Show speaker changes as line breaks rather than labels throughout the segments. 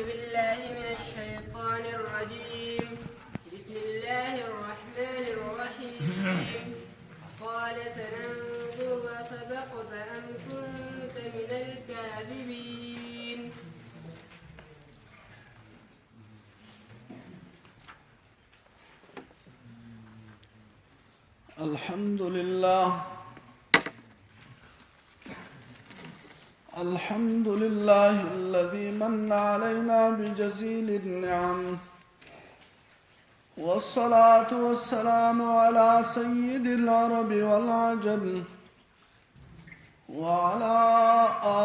بالله من الشيطان الرجيم. بسم الله الرحمن الرحيم. قال سننظر أصدقت أم كنت من الكاذبين.
الحمد لله الذي من علينا بجزيل النعم، والصلاة والسلام على سيد العرب والعجم وعلى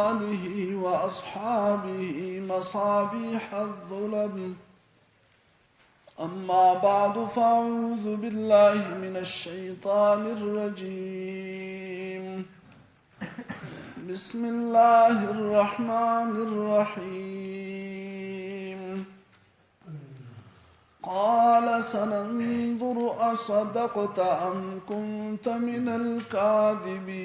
آله وأصحابه مصابيح الظلم. أما بعد فأعوذ بالله من الشيطان الرجيم. بسم الله الرحمن الرحيم. قال سننظر أصدقت أم كنت من الكاذبين.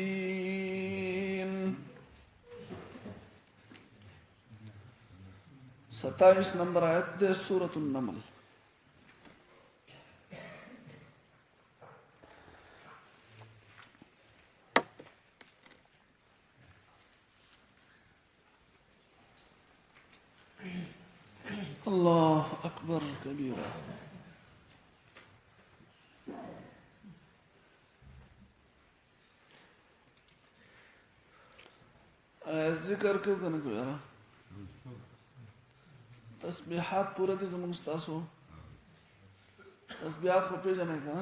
27 نمبر آیت دے سورة النمل. الله أكبر كبيرا. ذکر کیوں کرنے کو یارا تسبیحات پورے دے زمان استاسو تسبیحات کو پیجنے کا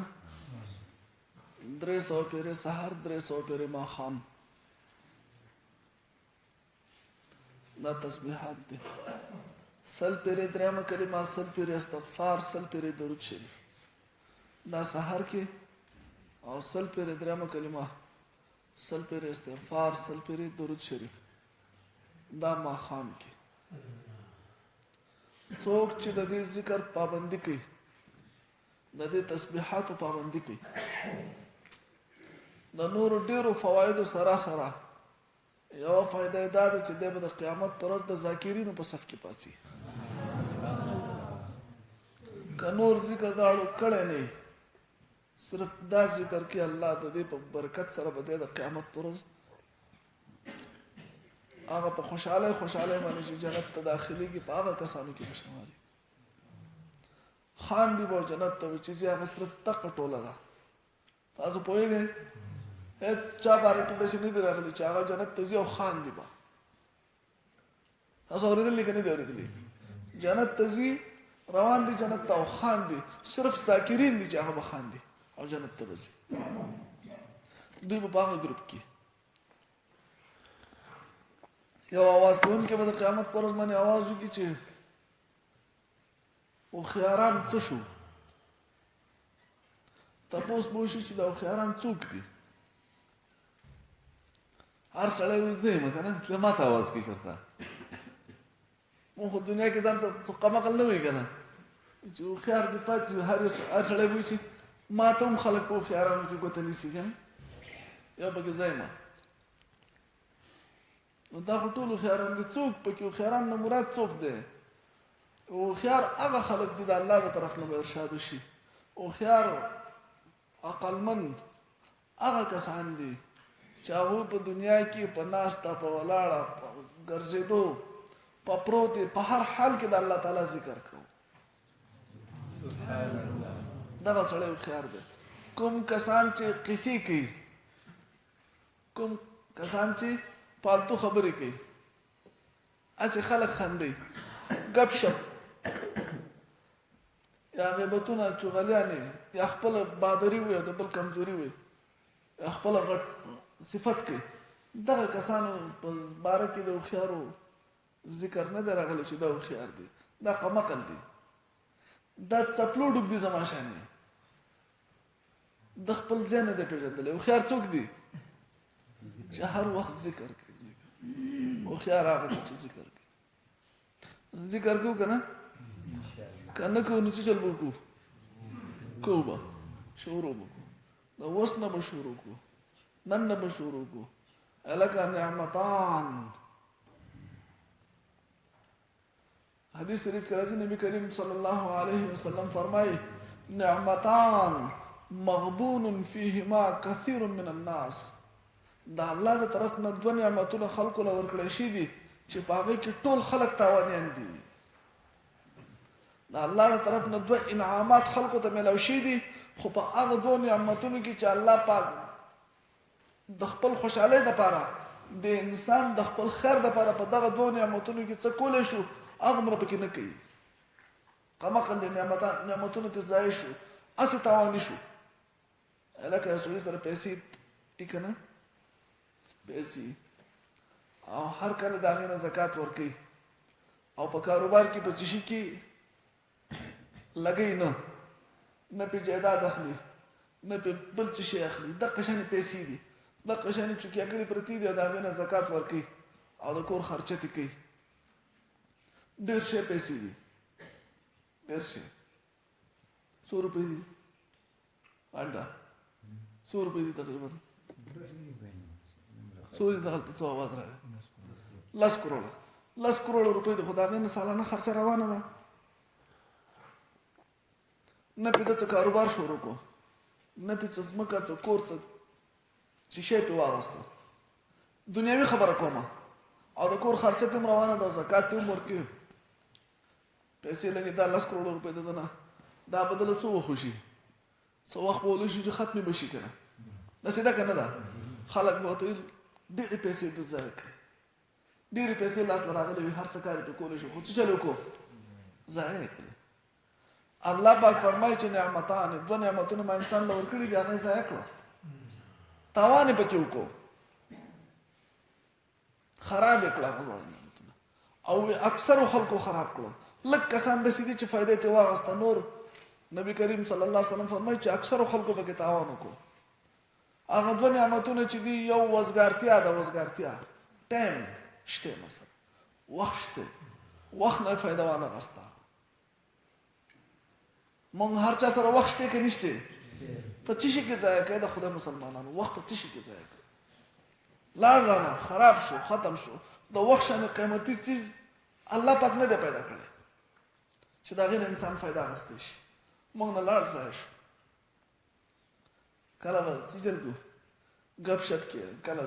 300 پیرے سحر 300 پیرے ماخام دا تسبیحات دے سل پیرے درہم کلمہ سل پیرے استغفار سل پیرے درود شریف دا سحر کے اور سل پیرے درہم کلمہ سل پیرے استغفار سل پیرے درود شریف دا ماخام کے څوک چې د دې ذکر پابندي کوي د دې تسبیحاتو پابندي کوي د نورو ډیرو فوایدو سره سره یو فائدہ دا ده چې د قیامت پر ورځ د ذاکرینو په صف کې پاسي که نور ذکر داړو کړی نه صرف دا ذکر کې الله د دې په برکت سره به د قیامت پر ورځ هغه په خوشاله باندې چې جنت ته داخليږي په هغه کسانو کې بشماري خان دی به جنت ته چې هغه صرف تک ټوله ده تاسو پوهیږئ هیڅ چا باندې کې داسې نه دی راغلی چې هغه جنت ته ځي او خان دی به تاسو اورېدلي که نه دی اورېدلي جنت ته ځي روان دي جنت ته او خان دي صرف ذاکرین دي چې هغه به خان دي او جنت ته به ځي دوی به په هغه ګروپ کې یو आवाज کوونکی به د قیامت پر ورځ باندې आवाज وکړي چې هوښیاران څه شو تپوس به وشي چې د هوښیاران څوک دي هر سړی وایي زه یم که نه زه ما ته आवाज کوي چېرته مونږ خو دنیا کې ځان ته څوقمقل نه وایي که نه چې هوښیار دي پاتې هر سړی وایي چې ما ته هم خلک په هوښیارانو کې ګوته نیسي که نه یو پکې زه یم نو دا خو ټول هوښیاران دي څوک پکې هوښیاران نه مراد څوک دی هوښیار هغه خلک دي د الله د طرف نه به ارشاد وشي هوښیار عقلمند هغه کسان دي چې هغوی په دنیا کې په ناسته په ولاړه په ګرځېدو په پروتې په هر حال کې د الله تعالی ذکر کوو دغه سړی هوښیار دی کوم کسان چې قصې کوي کوم کسان چې پالتو خبرې کوي هسې خلک خندي ګپ شپ یا غیبتونه چغلیانې یا خپله بادري وي او د بل کمزوري وي یا خپله غټ صفت کوي دغه کسانو په باره کې د هوښیارو ذکر نه دی راغلی چې دا هوښیار دی دا قمقل دی دا څپلو ډوب دي زما شانې د خپل ځای نه دی پېژندلی هوښیار څوک دی چې هر وخت ذکر کوي هوښیار هغه دی چې ذکر کوي ذکر کوو که نه که نه کوو نو څه چل به وکړو کوو به شروع به کوو د اوس نه به شروع کوو نن نه به شروع کوو هلکه نعمتان حدیث شریف کې راځي نبی کریم صلی الله علیه وسلم فرمایي نعمتان مغبون فيهما كثير من الناس. دا الله د طرف نه دوه نعمتونه خلکو له ورکړی شي دي چې په هغې کې ټول خلک تاوانیان دي. دا الله د طرف نه دوه انعامات خلکو ته میلاو شي دي، خو په هغه دوه نعمتونو کې چې الله پاک د خپل خوشحالۍ دپاره د انسان د خپل خیر دپاره په دغه دوه نعمتونو کې څه کولی شو هغه مره پکې نه کوي. کمقل د نعمتونو ته ضایع شو، هسې تاواني شو. لکه یو سړي سره پیسې دي که نه، پیسې او هر کله د هغې نه زکات ورکوي او په کاروبار کې په څه شي کې لګوي نه پې جایداد اخلي نه پې بل څه شی اخلي، دغه شانې پیسې دي، دغه شانې چوکیاګړې پرتې دي او د هغې نه زکات ورکوي او د کور خرچه ترې کوي. ډېر شی پیسې دي، ډېر شی. 100 روپۍ دي انډه، 100 روپۍ دي تقریبا. څو دي دغلته څو آواز راغی؟ 10 کروړه. 10 کروړه روپۍ د خو د هغې نه سالانه خرچه روانه ده. نه پې ده څه کاروبار شروع کړو، نه پې څه ځمکه څه کور څه شی پې واغېسته. دنیاوي خبره کومه او د کور خرچه ته هم روانه ده او زکات ته هم ورکوي. پیسې لګي دا 10 کروړه روپۍ د ده نه دا بدله څه وخت وشي؟ څه وخت به ولی شي چې ختمې به شي که نه؟ داسې ده که نه ده؟ خلک به ورته ډېرې پیسې د ضایع کړي، ډېرې پیسې لاس ته راغلې وي، هر څه کار یې پرې کولی شو، خو څه چل وکړو؟ ضایع یې کړي. الله پاک فرمایي چې نعمتان، دوه نعمتونه ما انسان له ورکړي دي، هغه یې ضایع کړه، تاوان یې پکې وکړو، خراب یې کړه هغه دواړه نعمتونه او اکثرو خلکو خراب کړه. لږ کسان داسې دي چې فایده یې ترې واخېسته. نور نبی کریم صلی الله علیه وسلم فرمایي چې اکثرو خلکو پکې تاوان وکړو. هغه دوه نعمتونه چې دي، یو وزګارتیا ده، وزګارتیا ټایم شته، مثلا وخت شته، وخت نه فایده وانه غسته. مونږ هر چا سره وخت شته که نشته؟ په څه شي کې ضایع کوي د خدای مسلمانانو؟ وخت په څه شي کې ضایع کوي؟ لاړ خراب شو، ختم شو. د وخت شانې قیمتي څیز الله پاک نه دی پیدا کړی چې د هغې نه انسان فایده اخیستی شي. مونږ نه لاړ ضایع شو. کله به چیجل کو ګپ شپ کې، کله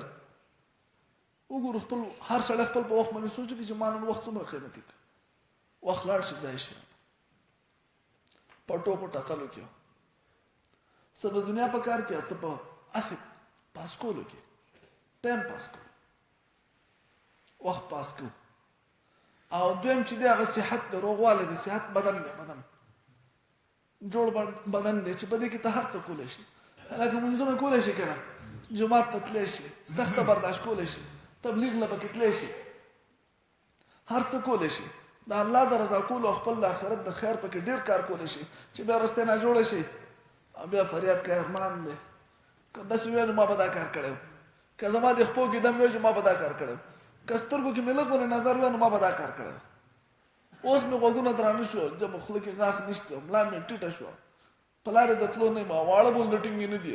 وګورو خپل هر سړی خپل په وخت باندې سوچ وکړي چې ما نن وخت څومره قیمتي کړ. وخت لاړ شي، ضایع شي. په ټوکو ټاکلو کې څه د دنیا په کار کې، څه په هسې پاس کولو کې، ټایم پاس کړو، وخت پاس کړو. او دویم چې دی هغه صحت دی، روغوالی دی. صحت بدن دی، بدن جوړ بدن دی چې په دې کې ته هر څه کولی شي. لکه منځونه کولی شي که نه، جومات ته تلی شي، سخته برداشت کولی شي، تبلیغ له پکې تلی شي، هر څه کولی شي. د الله د رضا کولو او خپل د آخرت د خیر پکې ډېر کار کولی شي چې بیا رستې ناجوړه شي او بیا فریاد کوي ارمان دی. که داسې ویل ما به دا کار کړی و، که زما د خپو کې دم وی چې ما به دا کار کړی و، که سترګو کې مې لږ ونه نظر وی نو ما به دا کار کړی و. اوس مې غوږونه درانه شو، جب خوله کې غاښ نشته، ملا مې ټیټه شوه، په لارې د تلو نه یم، واړه بولده ټینګې نه دي.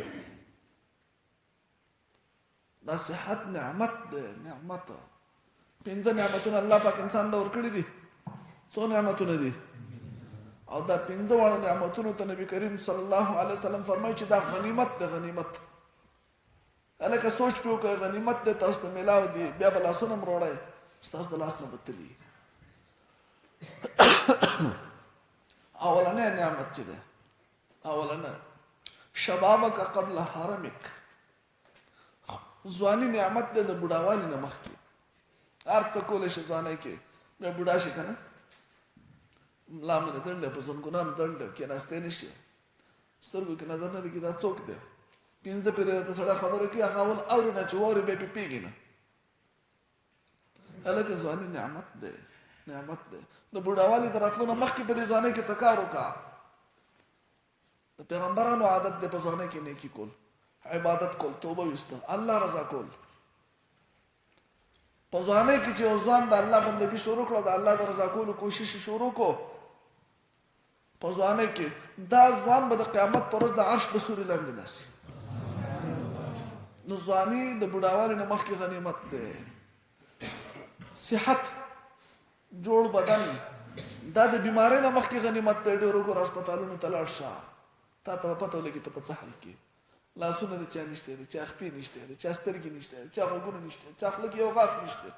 دا صحت نعمت دی، نعمت. 5 نعمتونه الله پاک انسان له ورکړي دي. څو نعمتونه دي؟ او دا 5 واړه نعمتونو ته نبی کریم صلی الله علیه وسلم فرمایي چې دا غنیمت ده، غنیمت. هلکه سوچ پې وکړئ، غنیمت دی، تاسو ته میلاو دي، بیا به لاسونه م روړئ، ستاسو د لاس نه به تلي. اولنی نعمت چې دی، اولنی شبابک قبل حرمک، ځواني نعمت دی د بوډاوالي نه مخکې. هر څه کولی شي ځوانۍ کې، بیا بوډا شي که نه، ملا مې دنډ دی، په زنګونانو دنډ دی، کېناستی نه شي، سترګو کې نظر نه لګي دا څوک دی. 5 پیرې ته سړی خبره کوي، هغه اول اوري نه چې واوري بیا پې پېږي نه. هلکه ځواني نعمت دی، نعمت دی. د بوډاوالي د راتلو نه مخکې په دې ځوانۍ کې څه کار وکړه. د پیغمبرانو عادت دی په ځوانۍ کې نیکي کول، عبادت کول، توبه ویسته، الله رضا کول. په ځوانۍ کې چې یو ځوان د الله بندګي شروع کړه، د الله د رضا کولو کوشش شروع کړو په ځوانۍ کې، دا ځوان به د قیامت پر ورځ د عرش د سوري لاندې ناسي. نو ځواني د بوډاوالي نه مخکې غنیمت دی. صحت، جوړ بدن، دا د بیمارۍ نه مخکې غنیمت دی. ډېر وګوره هسپتالونو ته لاړ شه، تا ته به پته ولګي ته په څه حال کې. لاسونه د چا نشته دی، چا خپې نشته دی، چا سترګې نشته دی، چا غوږونه نشته دی، چا خوله کې یو غاښ نشته،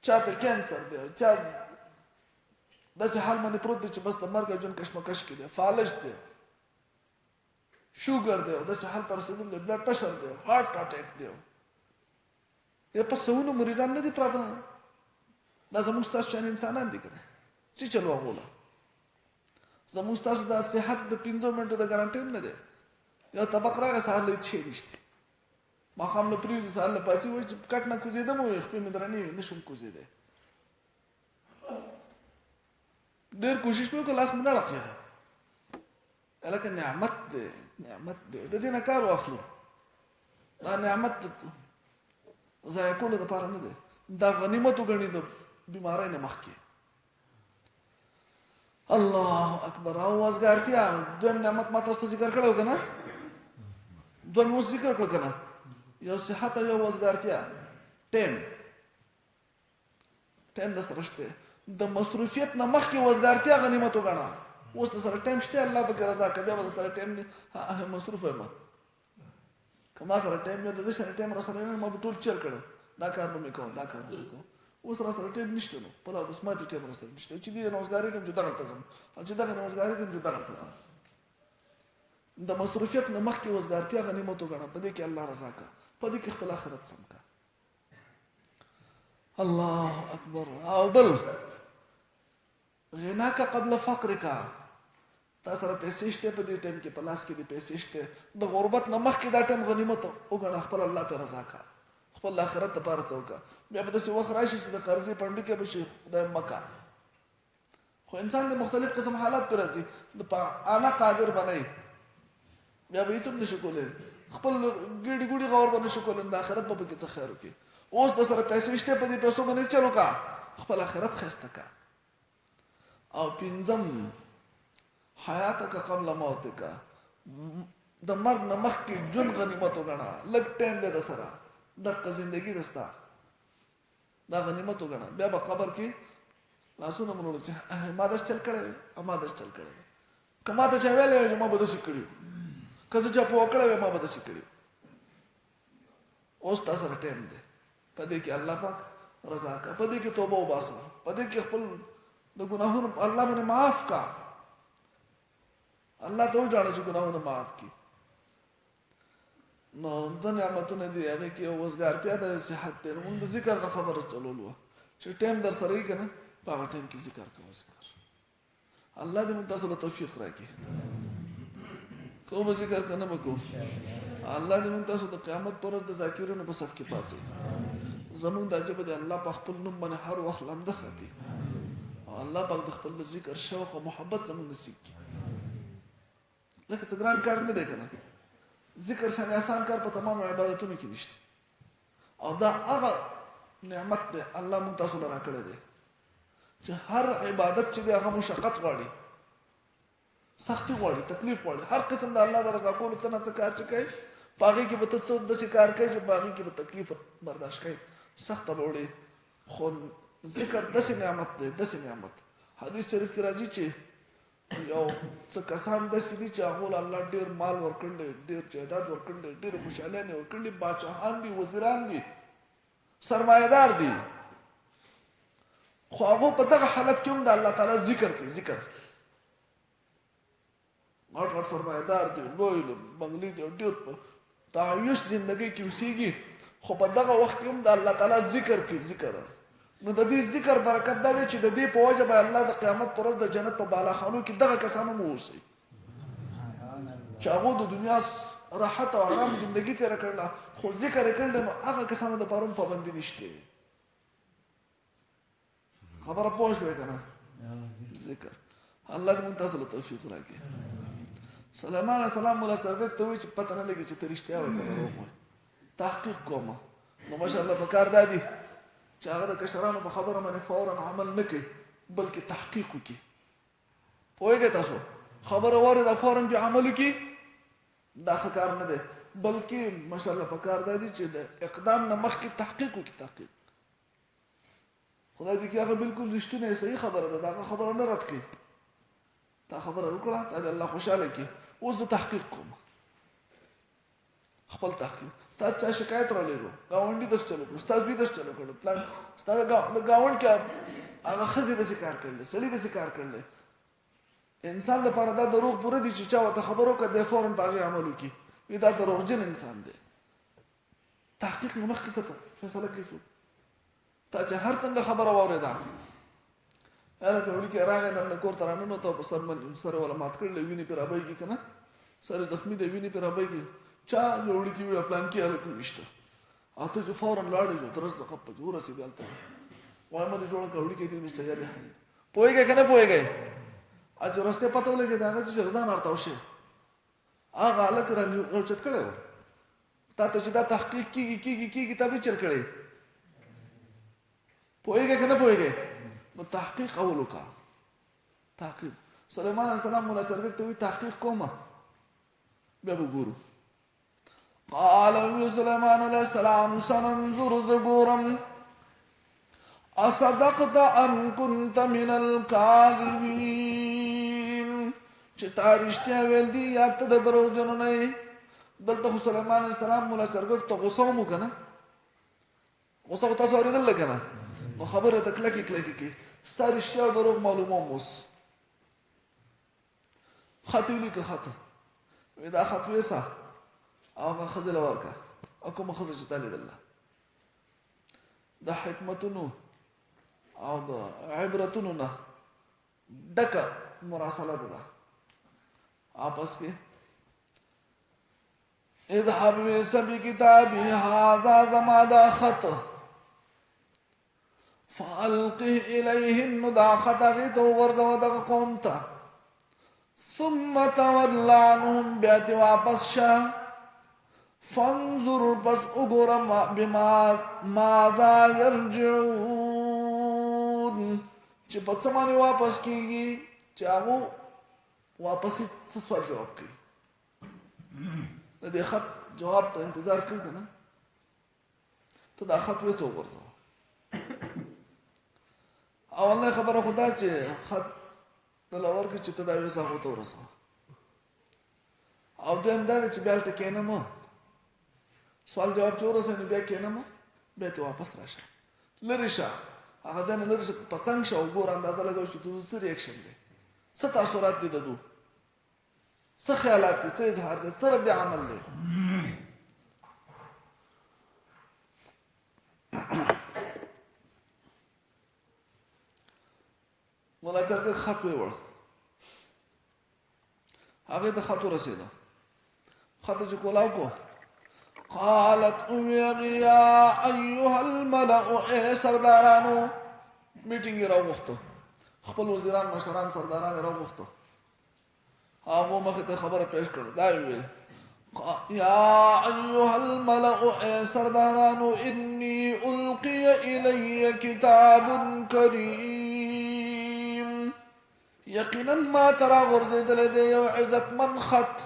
چا ته کینسر دی، چا داسې حال باندې پروت دی چې بس د مرګ او ژوند کشمکش کې دی، فالج دی، شوګر دی، او داسې حال ته رسېدلی بلډ پرشر دی، هارټ اټیک دی. یا په سوونو مریضان نه دي پراته؟ دا زموږ ستاسو شان انسانان دي که نه؟ څه چل واغوله زموږ ستاسو دا صحت د 5 منټو د ګارانټي هم نه دی. یو طبق راغی سهار له هېڅ شی نشته، ماښام له پرېوځي سهار له پاسي وایي چې کټ نه کوزېدم وایي خپې مې درنې وي نه شم کوزېدی. ډېر کوشش مې وکړ لاس مې نه ړقېده. هلکه نعمت دی، نعمت دی، د دې نه کار واخلو. دا نعمت ضایع کولو دپاره نه دی، دا غنیمت وګڼي د بیمارۍ نه مخکې. الله اکبر. او وزګارتیا دویم نعمت ما تاسو ته ذکر کړی و که نه؟ دویم اوس ذکر کړه که نه؟ یو صحت او یو وزګارتیا. ټایم د سره شته. د مصروفیت نه مخکې وزګارتیا غنیمت وګڼه. اوس د سره ټایم شته، الله پکې رضا که بیا به د سره ټایم نه مصروف یم. که ما سره ټایم نه د ده سره ټایم را سره نه ما به ټول چیر کړی، دا کار به مې کوم، دا کار به مې کوم. اوس را سره ټایم نشته، نو په لا د سماتې ټایم را سره نشته چې دې نوزګاري کوم چې دغلته ځم، او چې دغه نوزګاري کوم چې دغلته ځم. د مصروفیت نه مخکې وزګارتیا غنیمت وګڼه، په دې کې الله رضا کا، په دې کې خپل آخرت سم کا. الله اکبر. او بل غنا کا قبل فقر کا. تا سره پیسې شته، په دې ټایم کې په لاس کې دې پیسې شته، د غربت نه مخکې دا ټایم غنیمت وګڼه، خپل الله پې رضا کا، خپل آخرت دپاره څه وکړه. بیا به داسې وخت راشي چې د قرضې پنډکې به شي، خدای مکه. خو انسان د مختلف قسم حالات پرې راځي، د انا قادر به نه وي، بیا به هېڅ هم نه شي کولی، خپل ګېډې ګوډې غور به نه شي کولی، د آخرت به پکې څه خیر وکړي. اوس د سره پیسې شته، په دې پیسو باندې چل وکړه، خپل آخرت ښایسته کړه. او پنځم حیاتک قبل موتک. د مرګ نه مخکې ژوند غنیمت وګڼه، لږ ټایم دی د سره، دقه زندګي ده ستا، دا غنیمت وګڼه. بیا به قبر کې لاسونه مروړو چې ما داسې چل کړی وی، ما داسې چل کړی وی، که ما ته چا ویلی وی چې ما به داسې کړي، که زه چا پوه کړی وی ما به داسې کړي. اوس تا سره ټایم دی، په دې کې الله پاک رضا کا، په دې کې توبه وباسه، په دې کې خپل د ګناهونو الله باندې معاف کا، الله ته وژاړه چې ګناهونه معاف کړي. نو د نعمتونه دي، هغې کې یو وزګارتیا د صحت دی. نو موږ د ذکر نه خبره چلولو وه چې ټایم در سره وي که نه، په هغه ټایم کې ذکر کوه. ذکر الله دې موږ تاسو له توفیق راکړي، کوو به ذکر که نه به کوو. الله دې موږ تاسو د قیامت پر ورځ د ذاکرینو په صف کې پاڅوي. زموږ دا ژبه د الله په خپل نوم باندې هر وخت لمده ساتي، او الله پاک د خپل ذکر شوق او محبت زموږ نصیب کړي. لکه څه ګران کار نه دی که نه، ذکر شان آسان کار په تمام عبادتونو کې نشته. او دا هغه نعمت دی الله موږ تاسو له راکړی دی چې هر عبادت چې دی هغه مشقت غواړي، سختي غواړي، تکلیف غواړي. هر قسم د الله د رضا کولو څه نه څه کار چې کوي، په هغې کې به ته څه داسې کار کوي چې په هغې کې به تکلیف برداشت کوي، سخته به وړي. خو ذکر داسې نعمت دی، داسې نعمت. حدیث شریف کې راځي چې یو څه کسان داسې دي چې هغو له الله ډېر مال ورکړلی، ډېر جایداد ورکړلی، ډېرې خوشحالیانې ورکړلي، باچاهان دي، وزیران دي، سرمایهدار دي، خو هغو په دغه حالت کې هم د الله تعالی ذکر کوي. ذکر غټ غټ سرمایهدار دي، لوی بنګلې دي، ډېر په تعیش زندګۍ کې اوسېږي، خو په دغه وخت کې هم د الله تعالی ذکر کوي. ذکر نو د دې ذکر برکت دا دی چې د دې په وجه به الله د قیامت پر ورځ د جنت په بالاخانو کې دغه کسانو هم واوسي چې هغو د دنیا راحت او آرام زندګي تېره کړله، خو ذکر یې کړلی، نو هغه کسانو دپاره هم پابندي نشته. خبره پوه شوې که نه؟ ذکر الله دې موږ تاسو له توفیق راکړي. سلیمان علیه السلام مولا څرګک ته وایي چې پته نه لګي چې ته رښتیا وایې که دروغ وایې، تحقیق کومه. نو ماشاءالله په کار دا دي چې هغه د کشرانو په خبره باندې فورا عمل نه کوي، بلکې تحقیق وکړي. پوهېږئ تاسو، خبره واورېده فورا پرې عمل وکړي، دا ښه کار نه دی، بلکې ماشاءالله په کار دا دي چې د اقدام نه مخکې تحقیق وکړي. تحقیق خدای دې کې هغه بالکل رښتینې صحیح خبره ده دا خبره نه رد کړي تا خبره وکړه تا دې الله خوشاله کړي اوس زه تحقیق کوم خپل تحقیق تا چا شکایت را لګو گاونډي داس چلو کړو ستا زوی داس چلو کړو پلان ستا گاوند کې هغه خزي به کار کړل سړي به کار کړل انسان لپاره دا دروغ پوره دي چې چا وته خبرو کړه د فورن باغې عمل وکړي وی دا دروغجن انسان دی تحقیق نه مخکې ته فیصله کوي تا چې هر څنګه خبره واورېده هغه وړي کې راغی نن کور ته راننو ته په سر ولا مات کړل ویني پر ابایږي کنه سر زخمی دی ویني پر ابایږي چا وړي کې وی پلان کې الکو وشته اته جو فورن لاړې جو تر څه خپ جوړ رسې دلته وای مده جوړ کړي کې دې څه یاد پويږي کنه پويږي اځ راسته پته ولګي دا چې ځان ارتاو شي هغه الک راچت کړو تا ته چې دا تحقیق کیږي تابې چل کړي پويږي کنه پويږي نو تحقیق اولو کا تحقیق سليمان عليه السلام مولا چرګ ته وی تحقیق کومه بیا وګورو قال سليمان عليه السلام سننظر زغورم اصدقت ام كنت من الكاذبين چې تارشته ویل دي یا ته د دروغجنو نه دلته سليمان عليه السلام مولا چرګ ته غوسه مو کنه غوسه تاسو اوریدل کنه نو خبره تکلکی کی ستارشته او دروغ معلومه موس خط ولیکه خط دا خط ویسا هغه خزل ورکا اكو مخزل چې تعالی الله د حکمتونو او د عبرتونو نه ډکه مراسله ده आपस کې اذهب بسبي كتابي هذا زمادا خط فالقه اليهم نداخت غيت وغرزو دغ قومتا ثم تولى عنهم بيت واپس شا فانظر بس اغور بما ماذا يرجعون چې په څه باندې واپس کیږي چې هغه واپس سوال جواب کوي د دې خط جواب ته انتظار کوي کنه ته دا خط وسو ورځو اول خبره خدا چې خط د لور کې چې ته دا وسه هوته ورسو او دویم دا چې بیا ته کینم سوال جواب چورسه نه بیا کینم به ته واپس راشه لری شه هغه ځنه لری شه پڅنګ شه وګور اندازه لګو چې دوی څه ریاکشن دي څه تاثیرات دي ددو څه خیالات دي څه اظهار دي څه رد عمل دي مولا چرګ خط ویوړ هغه ته خط ورسېده خط چې کولاو کو قالت يا ايها الملأ سردارانو میټینګ راوغختو خپل وزیران مشران سرداران راوغختو هغه مخه ته خبره پیش کړه دا ویل يا ايها الملأ سردارانو اني القي الي كتاب كريم یقینا ما ترى غرزدل دی یو عزتمن خط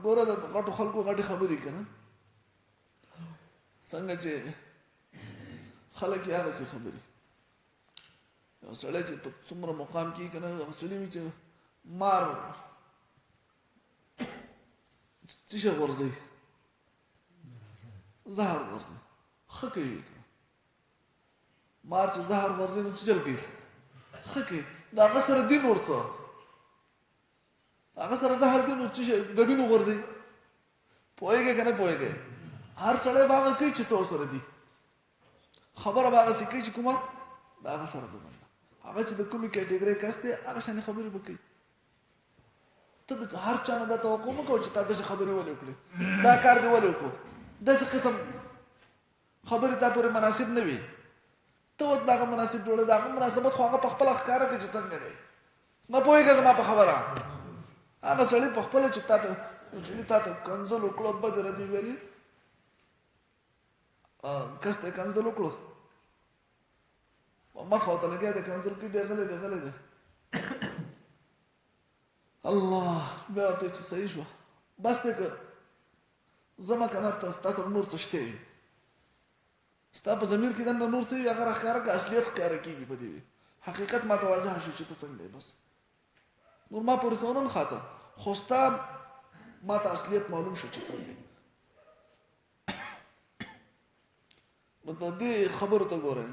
ګوره د غټو خلکو غټي خبرې کنه څنګه چې خلک یې هغه څه خبرې یو سړی چې په څومره مقام کې کنه هغه سړی چې مار څه ورځي زهر ورځي خکې مار چې زهر ورځي نو څه چل کوي خکې دا هغه سره دین ورڅه هغه سره زهر دین چې ګډینو ورځي پوهیږي کنه پوهیږي هر سړی باغ کوي چې څو سره دي خبره باغ سې کوي چې کومه دا هغه سره ده هغه چې د کومې کټګوري کس دی هغه شان خبرې وکړي ته هر چا نه دا توقع مکو چې تا دغه خبرې ولې وکړي دا کار دی ولې وکړو دغه قسم خبرې تا پورې مناسب نه وي ته دغه مناسب جوړه دغه مناسبت خو هغه په خپل ښکارا کې چې څنګه دی نه پوهیږي زما په خبره هغه سړی په خپل چې تاسو کنزل وکړو بدر دی ویلي کسته کنزل وکړو ما خو ته لګیا د کنزل کې دی غلې دی الله بیا ته چې صحیح شو بس ته زما کنه تاسو نور څه شته ستا په ضمیر کې دننه نور څه وي هغه راښکاره که اصلیت ښکاره کېږي په دې وي حقیقت ما ته واضح شو چې ته څنګه یې بس نور ما پورې څه ونه نښاته خو ستا ما ته اصلیت معلوم شو چې څنګه نو د دې خبرو ته ګورئ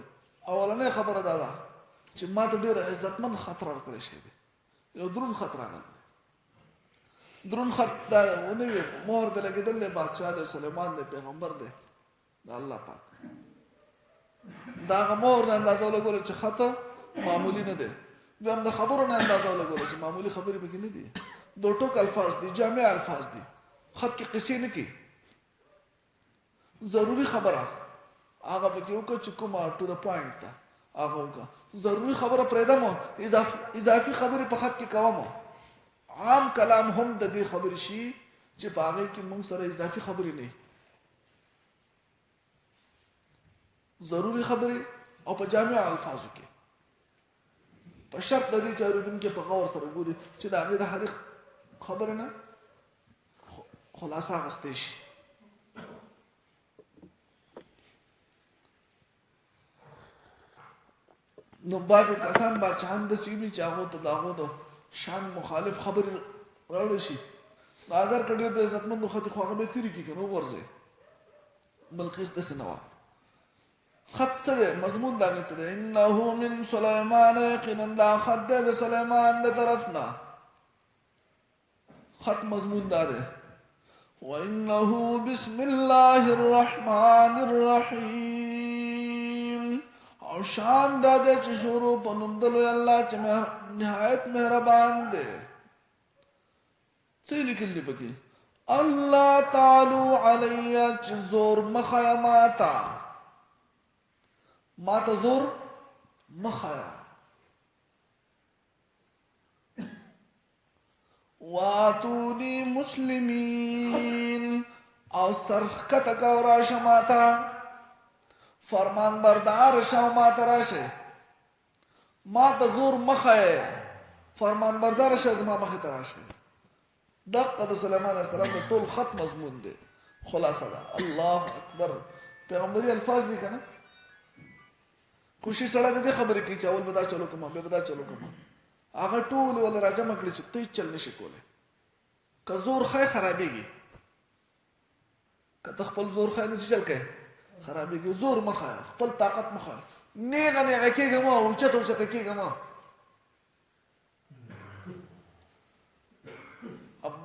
اولنۍ خبره دا ده چې ما ته ډېر عزتمن خط راکړی شوی دی یو دروند خط راغلی دروند خط دا ونه وي مهر به لګېدل دی بادشاه دی سلیمان دی پیغمبر دی د الله پاک د هغه مهر نه اندازه ولګوله چې خط معمولي نه دی بیا هم د خبرو نه اندازه ولګوله چې معمولي خبرې پکې نه دي دو ټوک الفاظ دي جامع الفاظ دي خط کې قصې نه کې ضروري خبره هغه پکې وکړه چې کومه ټو د پوینټ ده هغه وکړه ضروري خبره پرېږدم اضافي خبرې په خط کې کوم عام کلام هم د دې خبرې شي چې په هغې کې موږ سره اضافي خبرې نه ضروري خبرې او په جامع الفاظو کې په شرط د دې چې اورېدونکی په غور سره ګوري چې د هغې د هرې خبرې نه خلاصه اخیستی شي نو بعضې کسان بادشاهان داسې وي چې هغو ته د هغو د شان مخالف خبرې راوړی شي نو اگر که ډېر د عزتمندو خط خو هغه به یې څیرې کړي که نه وغورځوي بلقیس داسې نه وه خط څه دی مضمون د هغې څه دی انه من سلیمان یقینا دا خط دی د سلیمان د طرف نه خط مضمون دا دی وانه بسم الله الرحمن الرحیم او شان دا دی چې شروع په نوم د لوی الله چې نهایت مهربان دی څه یې لیکلي پکې الله تعالو علی چې زور مخیه ما ته زور مخیه واتونی مسلمین او سرخکته که او راشه ما ته فرمان بردار شه او ما ته راشه ما ته زور مخیه فرمان بردار شه زما مخې ته راشه دقه د سلیمان علیه السلام د ټول خط مضمون دی خلاصه ده الله اکبر پیغمبري الفاظ دي که نه کوشش سړی د دې خبرې کوي چې اول به دا چلو کوم بیا به دا چلو کوم هغه ټول ولې راجمع کړي چې ته چل نشي کولی که زور ښی خرابېږي که ته خپل زور ښی نشي چل کوې خرابېږي زور مه ښایه خپل طاقت مه ښایه نیغه نیغه کېږه مه اوچته اوچته کېږه مه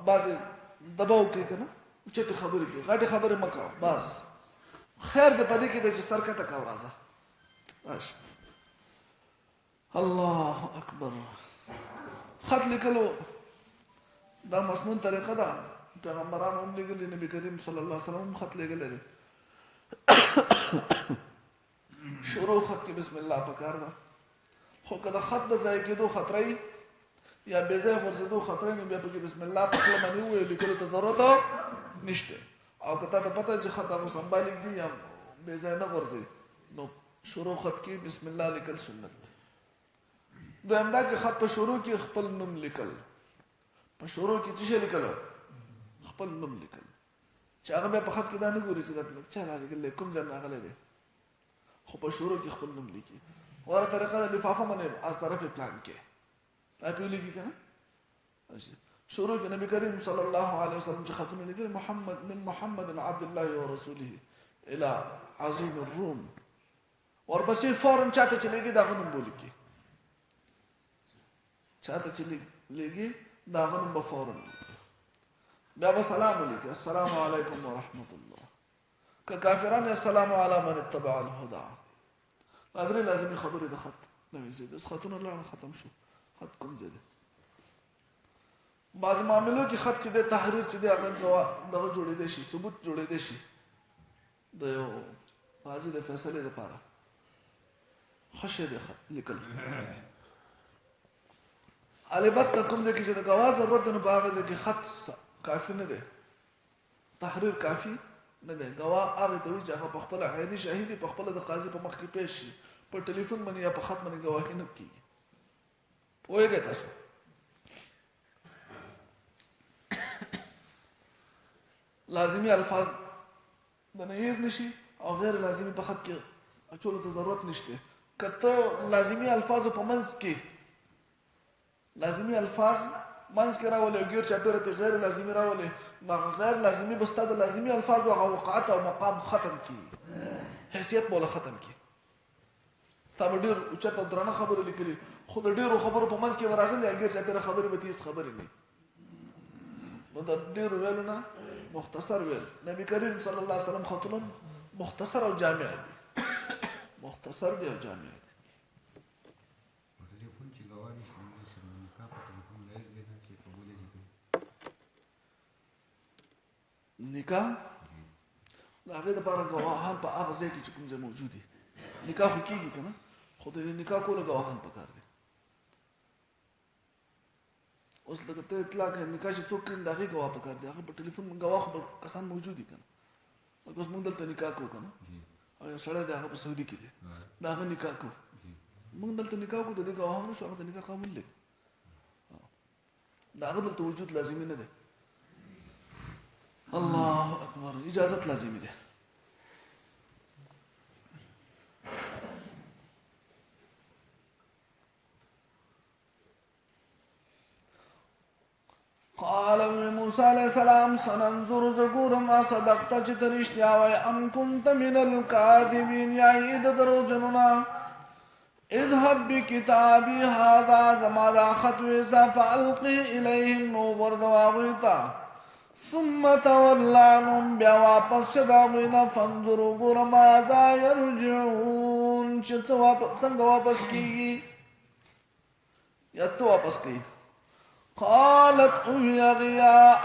بعضې دباو کوي که نه اوچتې خبرې کوي غټې خبرې مه کوه بس خیر د په دې کې دی چې سر کته کوه راځه راشه الله اکبر خط لیکلو دا مسنون طریقه ده پیغمبرانو هم لیکلي نبی کریم صلی الله علیه وسلم هم خط لیکلی دی شروع خط کې بسم الله پکار ده خو که د خط د ضایع کېدو خطره وي یا بې ځایه غورځېدو خطره وي نو بیا پکې بسم الله په خوله باندې ووایو لیکلو ته ضرورت نشته او که تا ته پته چې خط هغو سمبالیک دي یا بې ځایه نه غورځي نو شروع خط کې بسم الله لیکل سنت دویم دا چې خط په شروع کې خپل نوم لیکل په شروع کې څه شی لیکل خپل نوم لیکل چې هغه بیا په خط کې دا نه ګوري چې دا چا رالیکلی کوم ځای نه راغلی دی خو په شروع کې خپل نوم لیکي غوره طریقه ده لفافه باندې از طرف پلان کې دا پې ولیکي که نه شروع کې نبی کریم صلی الله علیه وسلم چې خطونه لیکلي من محمد عبد الله ورسوله الى عظیم الروم ورپسې فورا چاته چې لیکي د هغه نوم به ولیکي چاته چې لیکي د هغه نوم به فورا بیا به سلام ولیکي السلام علیکم ورحمت الله که کافران السلام علی من اتبع الهدى دا درې لازمي خبرې د خط نوې ځای اوس خطونه لاړه ختم شو خط کوم ځای دی بعض معاملو کې خط چې دی تحریر چې دی هغه دغه جوړېدی شي ثبوت جوړېدی شي د یو قاضي د فیصلې لپاره ښه شی دی خط لیکل البته کوم ځای کې چې د ګواه ضرورت دی نو په هغه ځای کې خط کافي نه دی تحریر کافي نه دی ګواه هغې ته وایي چې هغه په خپله عیني شاهدي په خپله د قاضي په مخ کې پیش شي په ټلیفون باندې یا په خط باندې ګواهي نه کېږي پوهېږئ تاسو لازمي الفاظ د نه هیر نشي او غیر لازمي په خط کې اچولو ته ضرورت نشته. که ته لازمي الفاظو په منځ کې لازمي الفاظ منځ کې راولې او غیر چاپېره ته غیر لازمي راولې، نو غیر لازمي به ستا د لازمي الفاظو هغه وقعت او مقام ختم کړي، حیثیت به ختم کړي. تا به ډېر اوچت او درانه خبرې لیکلي، خو د ډېرو خبرو په منځ کې به راغلي غیر چاپېره خبرې به هېڅ خبرې نه. نو د ډېرو ویلو نه مختصر ویل. نبی کریم صلی الله علیه وسلم خطونه مختصر او جامع دي، مختصر دي او جامع دي. نکاح د هغې دپاره ګواهان په هغه ځای کې چې کوم ځای موجود دي. نکاح خو کېږي که نه، خو د نکاح کولو ګواهان پکار دي. اوس لکه ته اطلاع کوې نکاح چې څوک کوي د هغې ګواه پکار دی. هغه په ټلیفون ګواه خو کسان موجود دي که نه. لکه اوس موږ دلته نکاح کوو که نه، او یو سړی دی هغه په سعودي کې دی، د هغه نکاح کوو، موږ دلته نکاح کوو، د دې ګواهانو شو، هغه د نکاح قانون لګي، د هغه دلته وجود لازمي نه دی. الله اکبر، اجازت لازمي ده. قال موسى عليه السلام سننظر زګورم صدقت چې ته رښتیا وایې ام كنت من الكاذبين یا یې د دروغجنونه. اذهب بکتابي هذا زما دا خط ویسا فالقه الیهم نو ورځوه هغوی ته ثم تول عنهم بیا واپس شه د هغوی نه فانظر وګوره ماذا یرجعون چې څنګه واپس کېږي یا څه واپس کوي. قالت يا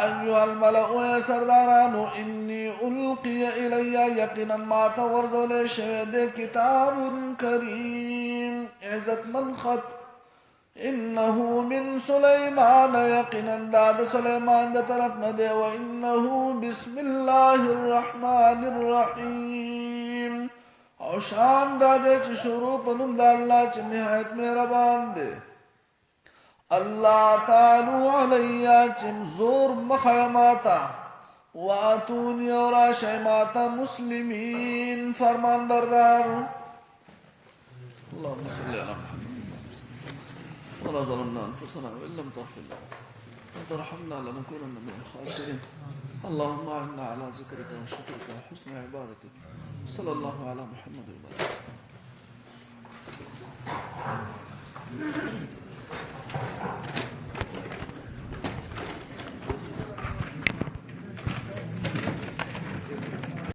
أيها الملأ يا سردارانو إني ألقي إلي يقينا ما تورزول شهد كتاب كريم عزت من خط إنه من سليمان يقينا داد سليمان دا طرف نده وإنه بسم الله الرحمن الرحيم او شان داده چه شروع پنم دا اللہ چه نهایت مهربان ده. اللہ تعالو علیہ چم زور مخیماتا واتونی اور شیماتا مسلمین فرمان بردار. اللهم صل على محمد ولا ظلمنا انفسنا وان لم تغفر لنا وترحمنا لنكونن من الخاسرين. اللهم اعنا على ذكرك وشكرك وحسن عبادتك. صلى الله على محمد وعلى اله.